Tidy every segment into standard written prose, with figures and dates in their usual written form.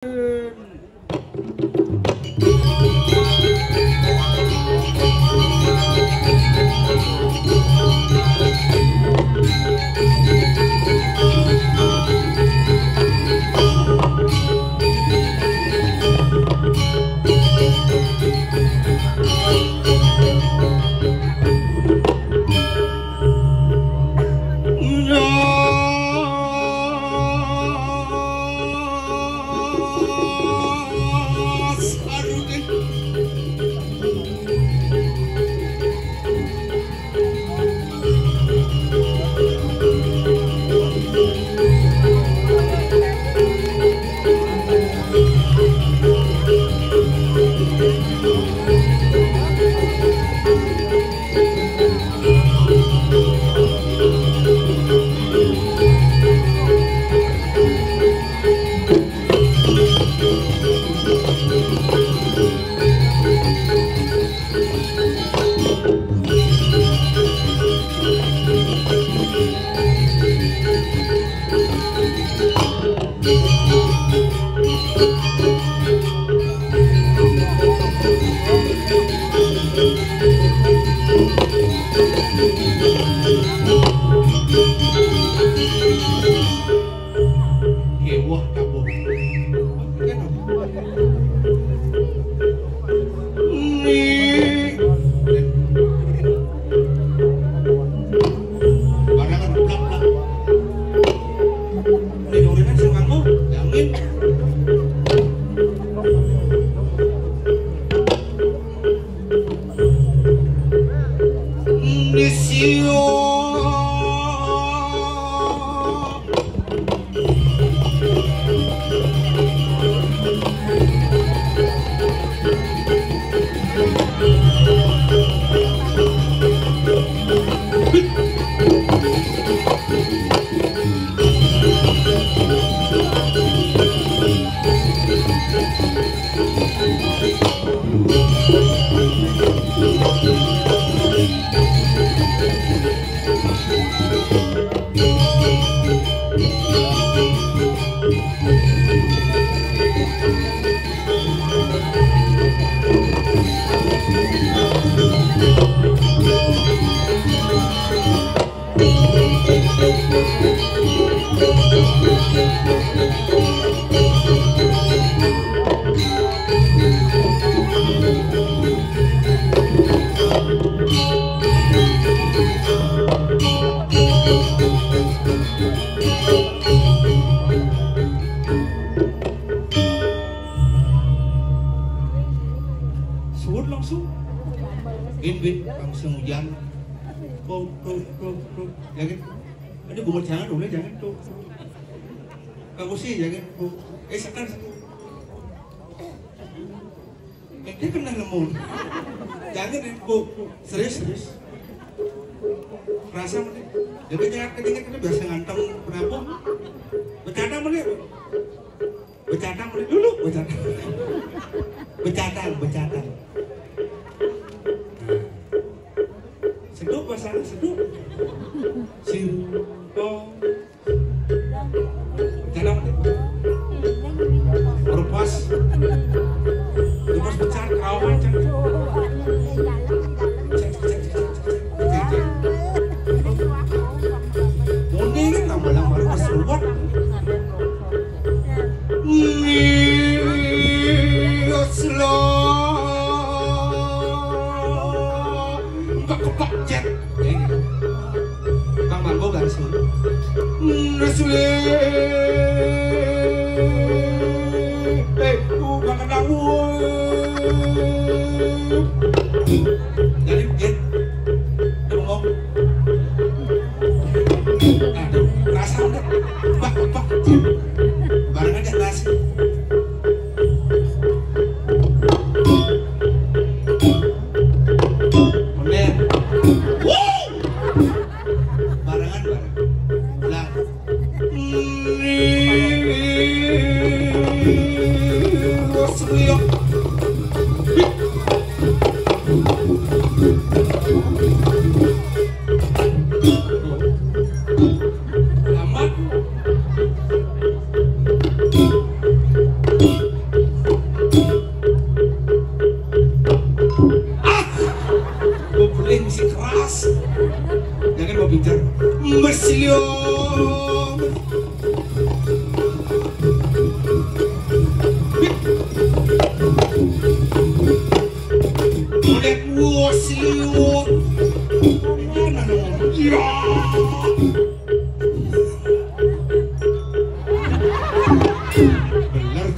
Selamat.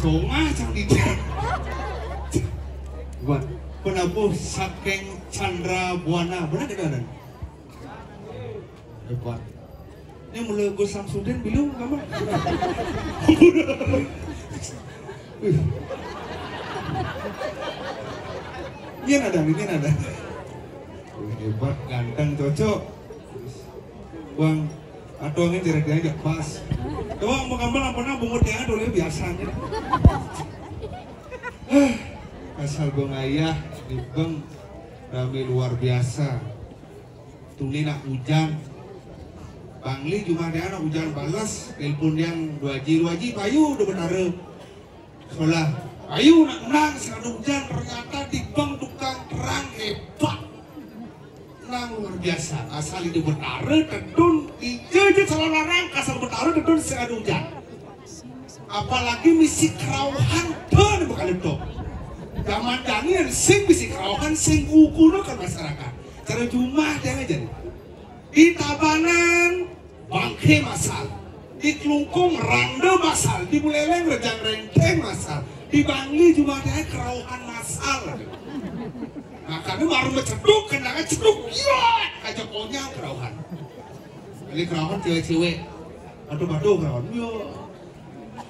Congah cang di dia. Buat penabuh saking Chandra Buana, benar tidak ada? Hebat. Ini mulai Gus Samsudin belum kamu? Ini ada. Hebat, ganteng, cocok. Bang, atau ini jaraknya agak pas. Coba mau gambar apa bungut yang dulu biasanya. Asal bang ayah di bang rame luar biasa. Tuni nak hujan. Bangli cuma dia nak hujan balas. Telepon yang 2G payu udah benar. Sekolah payu nak menang sekarang hujan ternyata di bang tukang terang hebat. Luar biasa, asal itu betara tedun ije salah larang asal betara tedun sekarang hujan. Apalagi misi kerauhan dan bukan itu. Zaman dani sing misi kerauhan sing ukuno kan masyarakat. Cara Jumat yang aja. Di Tabanan bangke masal, di Kelungkung randa masal, di Buleleng rejang renteng masal, di Bangli Jumatnya kerauhan masal. Nah, karena baru menceduk, kenangan ceduk, iya, aja konyang kerauhan. Ini kerauhan cewek-cewek, aduh kerauhan, iya.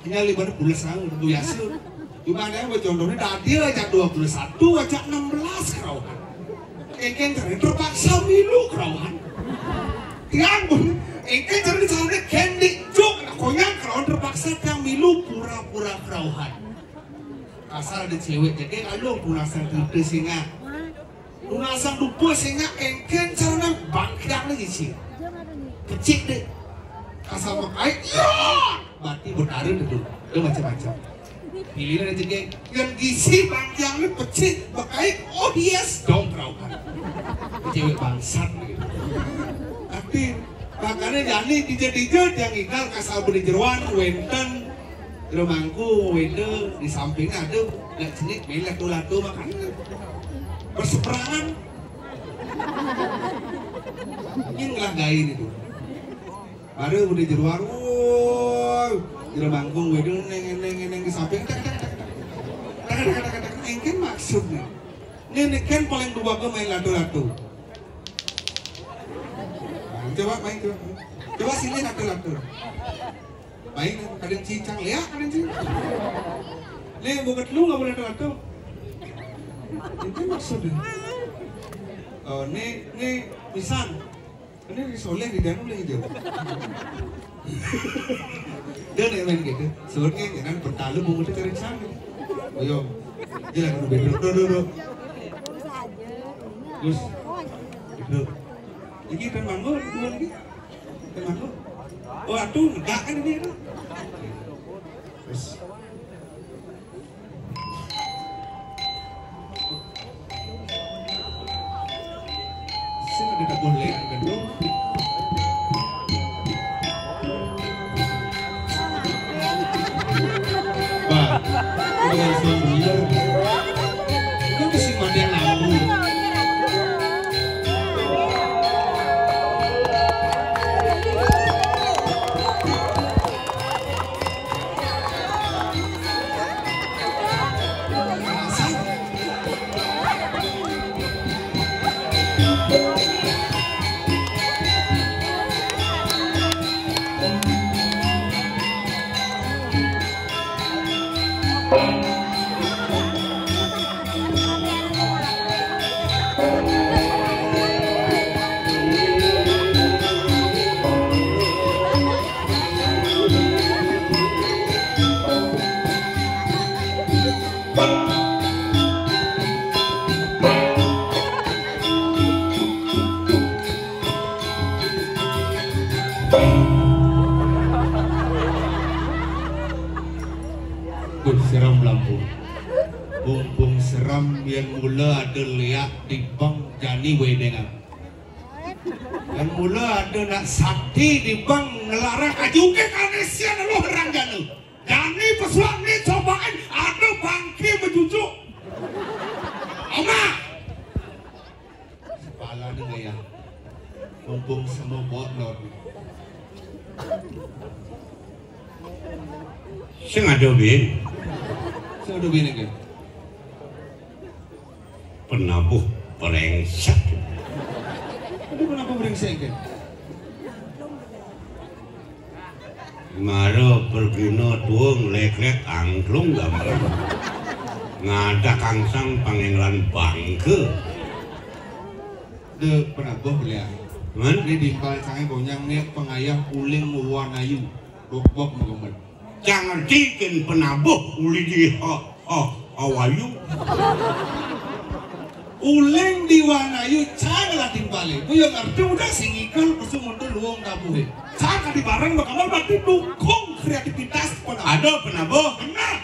Ini libatnya bulan sang, biasa. Cuma ada yang bercontohnya tadi aja 21, aja 16 kerauhan. Engken cari terpaksa milu kerauhan. Tiang pun, engken cari misalnya kendi juk, konyang kerauhan terpaksa tiang milu pura-pura kerauhan. Asal ada cewek, jadi kalau punasan terus singa. Lunasan dupa sehingga engken caranya bangkang lagi sih. Kecik deh. Asal makai, iya. Berarti bertari dulu. Itu macam-macam. Pilihan aja geng. Yang gisi bangkangnya pecik. Makai, oh yes. Dong kerauhan. Cewek bangsat gitu. Tapi makanya jadi dijad yang ikal kasal beri jeruan, wenten, jerumangku, wende di sampingnya ada. Nggak jenik, melek tuh makannya. Berseberangan inilah gain itu baru udah jeruan jerumanggung wedung neng di samping engken maksudnya ini kan paling dua ke main latu-latu coba main coba sini latu-latu main kadang cincang lihat kadang cincang nih bukan lu nggak boleh latu-latu itu maksudnya ini misal ini disoleh di dalam lagi jauh dia nih main gitu sebenarnya jangan bertalu bunga itu cari sana ayo jalan dulu duduk terus duduk ini kan manggo dua lagi kan manggo oh atuh enggak kan ini terus tidak boleh gendong. Bah, kalau bener, itu mesti mandi lampu. Seram lampu bumbung seram yang mula ada lihat di bang jani wedengan yang mula ada nak sakti di bang ngelarang ajuke kanesian lo herang janu jani pesuang ni cobaan ada bangki berjujuk oma kepala ni gaya bumbung semua bodor sing ada bin Saya udah bini kan. Penabuh brengsek. Aduh kenapa brengsek kan? Maro pergino tuang lek-lek angklung gambar. Ngada kangsang pangenglan bangke. De penabuh beliau. Man? Ini di kepala sangai bonyang nih pengayah uling wanayu. Bok-bok mengemen. Jangan dikin penabuh uli di awayu. Uling di wanayu canggih timbale. Bu yang ngerti udah singikal pesu mundur luang kabuhe. Canggih di barang bakamal berarti dukung kreativitas penabuh. Ada penabuh. Benar.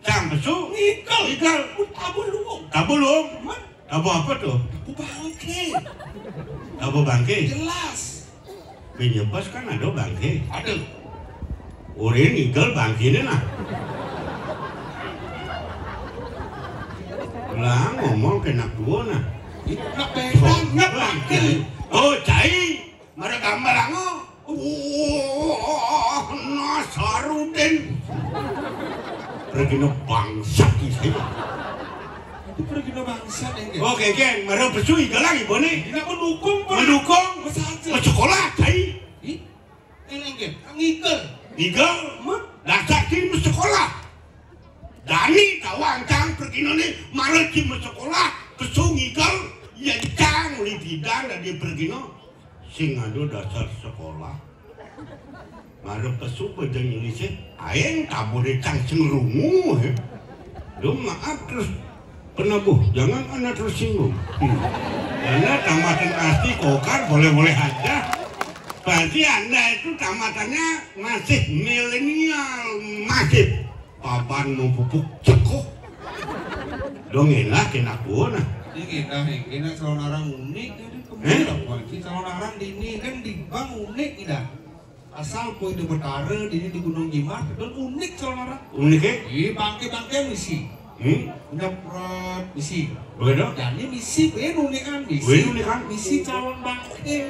Cang pesu. Ikal. Ikal. Tabu luang. Tabu luang. Man. Tabu apa tuh? Tabu bangke. Tabu bangke. Jelas. Penyebas kan ada bangke. Ada. Urin ikal bangke nah. Lah ngomong kena dua nah. Nak pedang, nak bangke. Oh cai. Mara gambar ango. Nasarudin. Pergi no bangsa kisah. Itu pergi no bangsa enggak. Oke kan, mara pesu ikal lagi bone. Ini aku dukung pak. Mendukung. Masa aja. Sekolah cai. Ih, enggak. Ngikal. Ikal. Dasar tim sekolah. Dani tawang cang pergi noni malah tim sekolah pesu ikal. Ya cang li bidang dan dia pergi no. Sing ado dasar sekolah. Mara pesu bejang nyelise. Aing tabure cang cengrungu. Duh maaf terus penabuh jangan anda tersinggung. Anda tamatan asli kokar boleh-boleh aja. Berarti anda itu tamatannya masih milenial, masih papan mau pupuk cekok. Dongin lah kena kuona. Ini calon orang unik. Kemudian calon orang di ini kan di bank unik tidak. Asal poin di Betara, di ini di Gunung Jimat, dan unik calon orang. Unik ya? Iya bangke misi. Punya perat misi. Begitu? Jadi misi, unikan misi. Unikan? Misi calon bangke.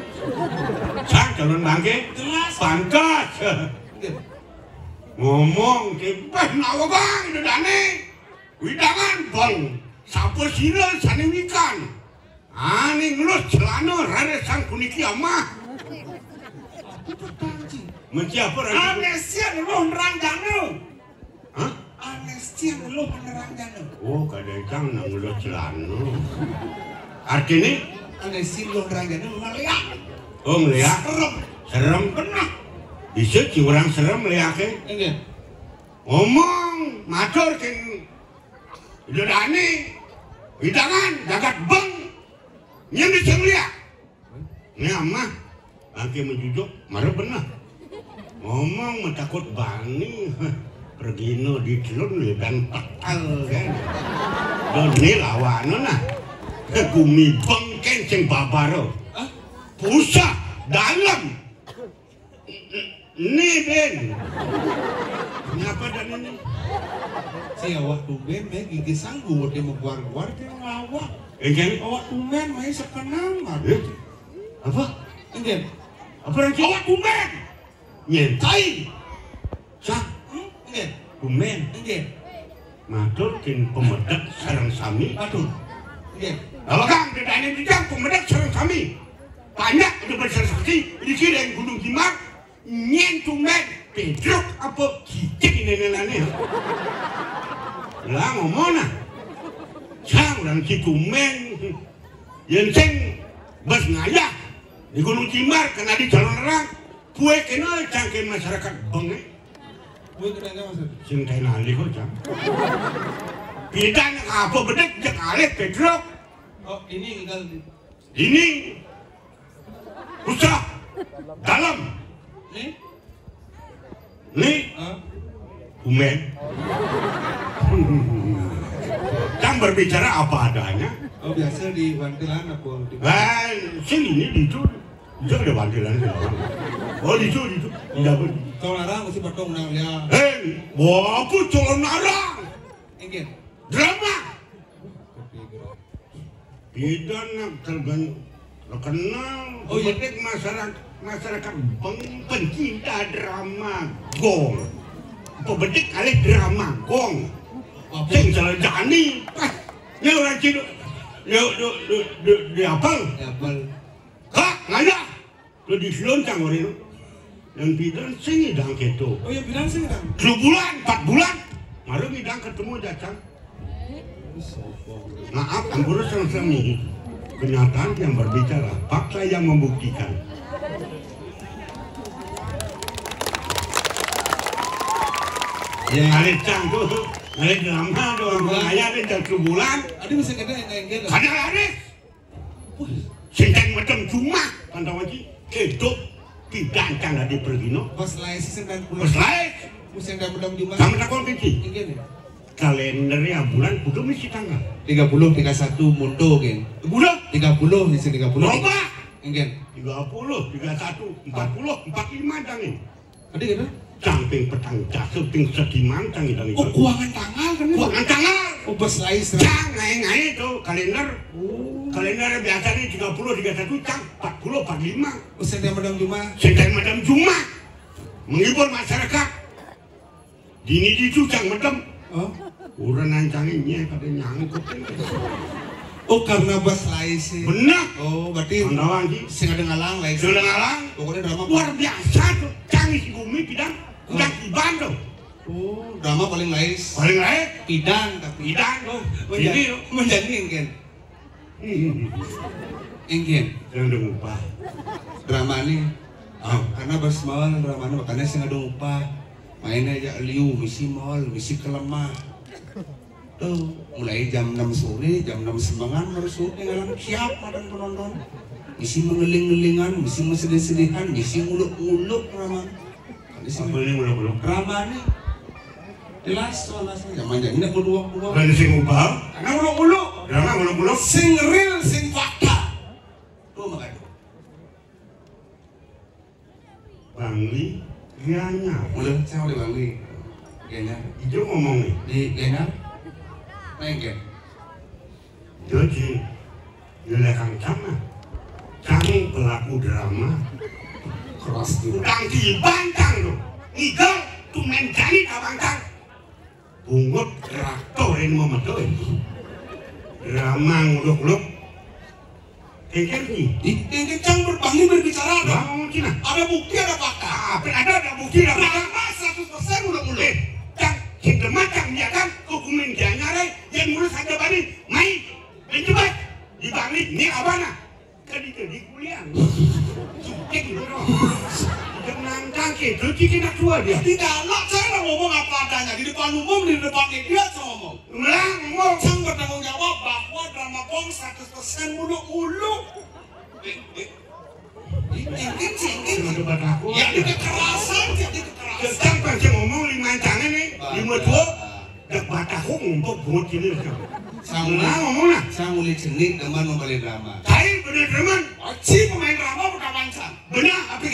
Sang calon bangke? Jelas. Pantas. Ngomong kepeh nawa bang itu dane. Widangan bang. Sapu siral sani wikan. Ani ngelus celana rada sang kuniki amah. Menciapa rada? Amnesia dulu nerangjana. Hah? Amnesia dulu nerangjana. Oh kadang nang ngelus celana. Artinya? Amnesia dulu nerangjana melihat. Oh melihat? Serem. Serem? Pernah. Bisa si orang serem melihatnya? Enggak. Ngomong matur kan Dodane widangan jagat bang yang bisa ngeliat ini amah bangke menjujuk marah benar ngomong mentakut bani pergi no di celun dan petal kan doni lawan nah gumi bangken sing babaro pusat dalam ini Ben kenapa dan ini si awak tumben mah gigi sanggup dia mau keluar dia ngelawak. Enggak? Awak tumben mah sekenang Apa? Enggak. Apa lagi? Awak tumben. Nyentai. Sah? Enggak. Tumben. Enggak. Matur kin pemedak sareng sami. Aduh. Enggak. Awakang dedane dijang pemedak sareng sami. Banyak itu bersaksi di kiri Gunung Jimat. Nyen tumben. Pedrok apa cicik ini. Lah ngomong nah. Sang dan si Tumeng yang sing bas ngayah di Gunung Cimbar kena di jalan orang kue kenal cangkin masyarakat bengek Kue kenal maksud? sing kenali kok cang bidang apa bedek jak alih pedrok Oh ini tinggal ini usah dalam nih Tumeng Cang berbicara apa adanya. Oh biasa di Wantilan apa? Sini ini di itu ada Wantilan. Oh di itu. Tidak pun. Kalau narang mesti potong nang dia. Apa calon narang? Enggak. Drama. Tidak nak terkenal. Oh iya. Masyarakat pencinta drama gol. Pebedik kali drama gong. Sing jalan jani. Ya orang Cina. Di apal. Kak, ngada. Lo di seloncang orang itu. Dan bidan sing idang gitu. Oh ya bidan sing idang. 2 bulan, 4 bulan. Malu idang ketemu datang. Maaf, anggurus sama ini. Kenyataan yang berbicara, fakta yang membuktikan. Ya, alecang tuh, alec drama doang. Ayah ada 2 bulan. Ada bisa kena yang gitu. Ada ada. Sinteng macam cuma, pantau aja. Hidup tidak akan ada pergi no. Pas lain sih 90. Pas lain. Musim dah cuma. Kamu tak kau kecil. Ingin. Kalendernya bulan kudu mesti tanggal 30, 31 mundo kan. Bulan 30 di sini 30. Berapa? Ingin. 30, 31, 40, 45 dangin. Ada gitu? Camping petang jasa ping sediman dangin dangin. Oh, kuangan tanggal kan? Kuangan tanggal. Oh, pas lain cang ngai itu kalender. Kalender biasanya 30, 31, cang 40, 45. Oh, setiap madam Juma. Setiap madam Juma. Menghibur masyarakat. Dini dicu cang madam. Oh. Udah nancanginnya pada nyangkut. Oh karena bas lain sih. Benar. Oh berarti. Pandawan sih. Sing ada ngalang lain. Sing ada ngalang. Pokoknya drama luar biasa tuh. Canggih si bumi pidang. Udah Iban tuh. Oh drama paling lain. Paling lain. Pidang tapi. Pidang. Oh Menjadi ingin. Ingin. Yang ada upah. Drama ini. Oh. Karena bas mawal drama ini makanya sing ada upah. Mainnya aja liu, misi mall, misi kelemah. Tuh, mulai jam 6 sore, jam 6 sembangan baru sore ngalang siap madan penonton. Misi mengeling-ngelingan, misi sedih-sedihan, misi nguluk-nguluk ramah. Apa ini nguluk-nguluk? Ramah nih. Jelas soalnya zaman ini nak berdua-dua. Dan sing ubah? Karena nguluk-nguluk. Drama nguluk-nguluk? Sing real, sing fakta. Tuh makanya. Bangli, Gianyar. Udah, saya udah Bangli. Gianyar. Itu ngomong nih. Di Gianyar. Nengken. Jadi, Yulekang sama. Kami pelaku drama. Keras tuh. Udang dibantang tuh. Igal tuh mencari tabangkang. Bungut traktor yang memedoy. Drama nguluk-nguluk. Kengken nih. Kengken cang berbangli berbicara ada. Ngomong Cina. Ada bukti, ada fakta. Ada bukti, ada fakta. Drama 100% nguluk-nguluk. Cang, kita macam ya kan. Hukumin Gianyar yang ngurus ada bani. Main. Mencoba. Di Bangli, ini abana. Kadi kuliah. Cukek gitu dong. Jangan cangkir, terus kita tua dia. Tidak, nak saya ngomong apa adanya di depan umum, di depan media saya ngomong. Ngomong. Sang bertanggung jawab bahwa drama Bong 100% muluk-muluk. Ingin. Ya di kekerasan, jadi kekerasan. Sampai saya ngomong 5 tangan nih, 52. Dak bataku ngumpul buat ini. Sang ngomong lah. Sang uli jenik teman membeli drama. Saya bener teman. Si pemain drama bukan mancang. Benar, apa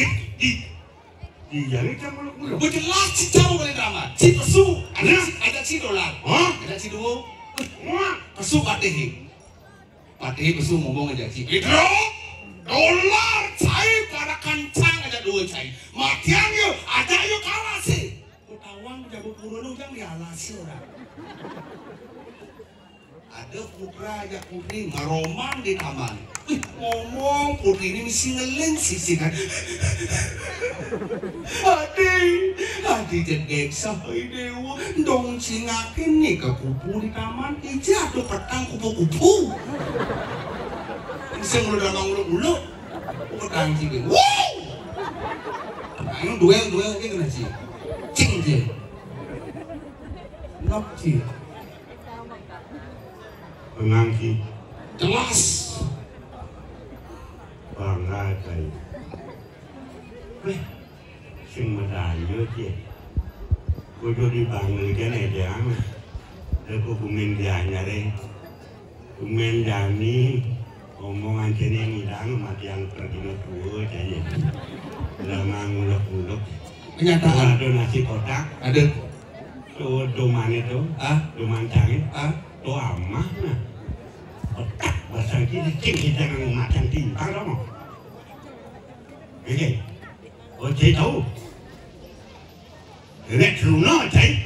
di jari kamu muluk-muluk. Jelas si jauh membeli drama. Si pesu, ada si dolar. Ada si duo. Pesu patehi. Patehi pesu ngomong aja si. Itu dolar cair pada kancang aja dua cair. Matian yuk, ada yuk kalah sih. Utawang jago kurun ujang dialasi orang. Ada putra aja putri ngeroman di taman. Ngomong putri ini mesti ngeleng sisi kan. Adi jedek sahai dewa dong singakin nih ke kupu di taman. Ija ada petang kupu-kupu. Bisa nguluk drama nguluk-nguluk. Petang sih. Wow! Ayo duel ini kena sih. Cing sih. Nok sih. Pengangki Jelas. bangga kayak sing medayo sih kudu di Bangli kan aja aku kumen Gianyar kumen Jani omongan sini ngidang mati yang pergi tua aja lama nguluk-nguluk Kenyataan. ada nasi kotak Ada. tuh doman itu doman cangit tuh amah nah otak bahasa kita kita yang macan timpang dong oke tahu Rek Runa cai.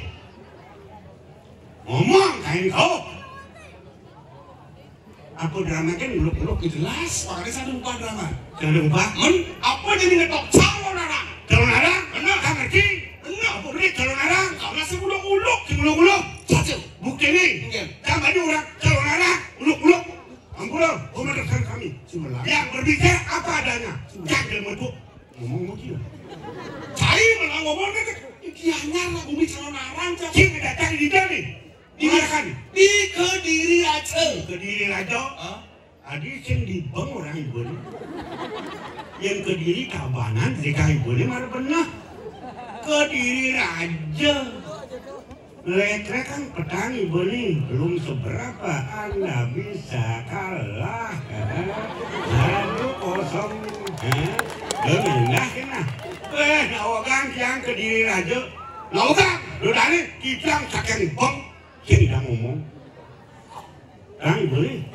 Ngomong kain kau. Apa drama kan uluk-uluk jelas makanya saya lupa drama. Jangan lupa. Apa jadi ngetok calon orang? Calon orang? Benar kan ngerti? Benar. Apa beri calon orang? Karena saya uluk-uluk. Uluk-uluk. Saja. Bukti ni. Jangan baju orang calon orang. Uluk-uluk. Ampulah. Komentarkan kami. Yang berbicara apa adanya. Jangan menutup. Ngomong dia. Cari malah ngomong dia nyala bumi calon orang. Kita datang di mana? Dimakan di Kediri aja. Kediri aja. Adi sing di bang orang ibu ni. Yang Kediri Tabanan DKI ibu ni mana benar? Kediri aja. Letrek kan petani ibu ni belum seberapa Anda bisa kalah. 1-0. Dengar kena. Nawakan yang Kediri aja. Nawakan. Udah ni kita saking bang. Sini dah ngomong. Orang boleh.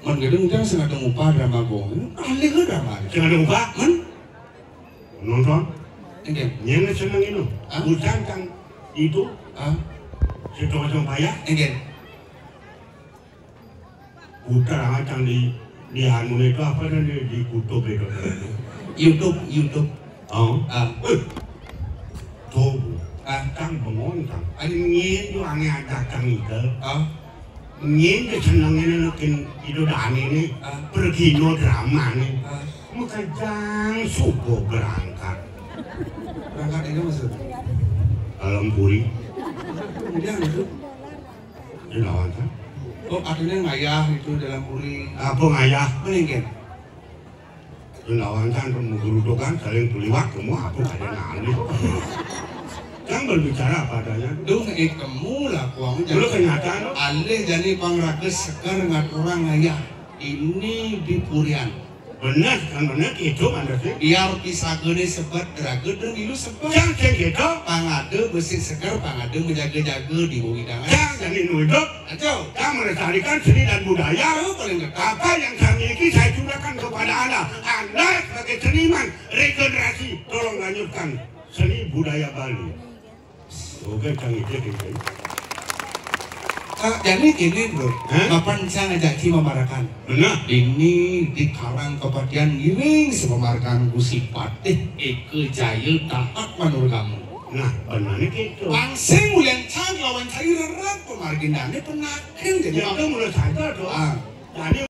Man gedung jangan sengaja ngupah drama bohong. Ahli ke drama? Sengaja ngupah? Nonton. Enggak. Yang senang itu. Bukan kan itu. Situasi payah. Enggak. Putar macam di anu itu apa namanya di kutub itu. YouTube. Tuh. Kang bangun kang. Ada nyen tu aneh ada kang itu. Nyen tu senang ini nukin itu dah ini pergi no drama ni. Muka jang subuh berangkat. Berangkat itu maksud? Alam puri. Kemudian itu? Di lawan kan? Oh akhirnya ngayah itu dalam puri. Apa ngayah? Meninggal. Di lawan kan menggerudukan saling tuliwak semua aku ada ngalih. Jangan berbicara apa adanya. Duh kamu lah kuang. Dulu kenyataan. Alih jadi pangrakes sekar ngat orang ngayah. Ini di purian. Benar kan benar itu anda sih. Biar pisah gede sebat drage dan ilu sebat. Jangan gitu. Pangade besi sekar pangade menjaga-jaga di bumi dangan. Jangan jadi nuduk. Aco. Jangan melestarikan seni dan budaya. Paling dekat. Apa yang saya miliki saya curahkan kepada Anda. Anda sebagai seniman regenerasi tolong lanjutkan seni budaya Bali. Oke, kang itu. Jadi gini bro, kapan saya ngajak memarakan? Benar. Ini di karang kepatian giring sepemarakan kusifat Eke Jaya taat menurut kamu. Nah, benar gitu. Pangsing mulian cang lawan cair rerat pemarginannya penakin jadi. Itu menurut saya doa. Jadi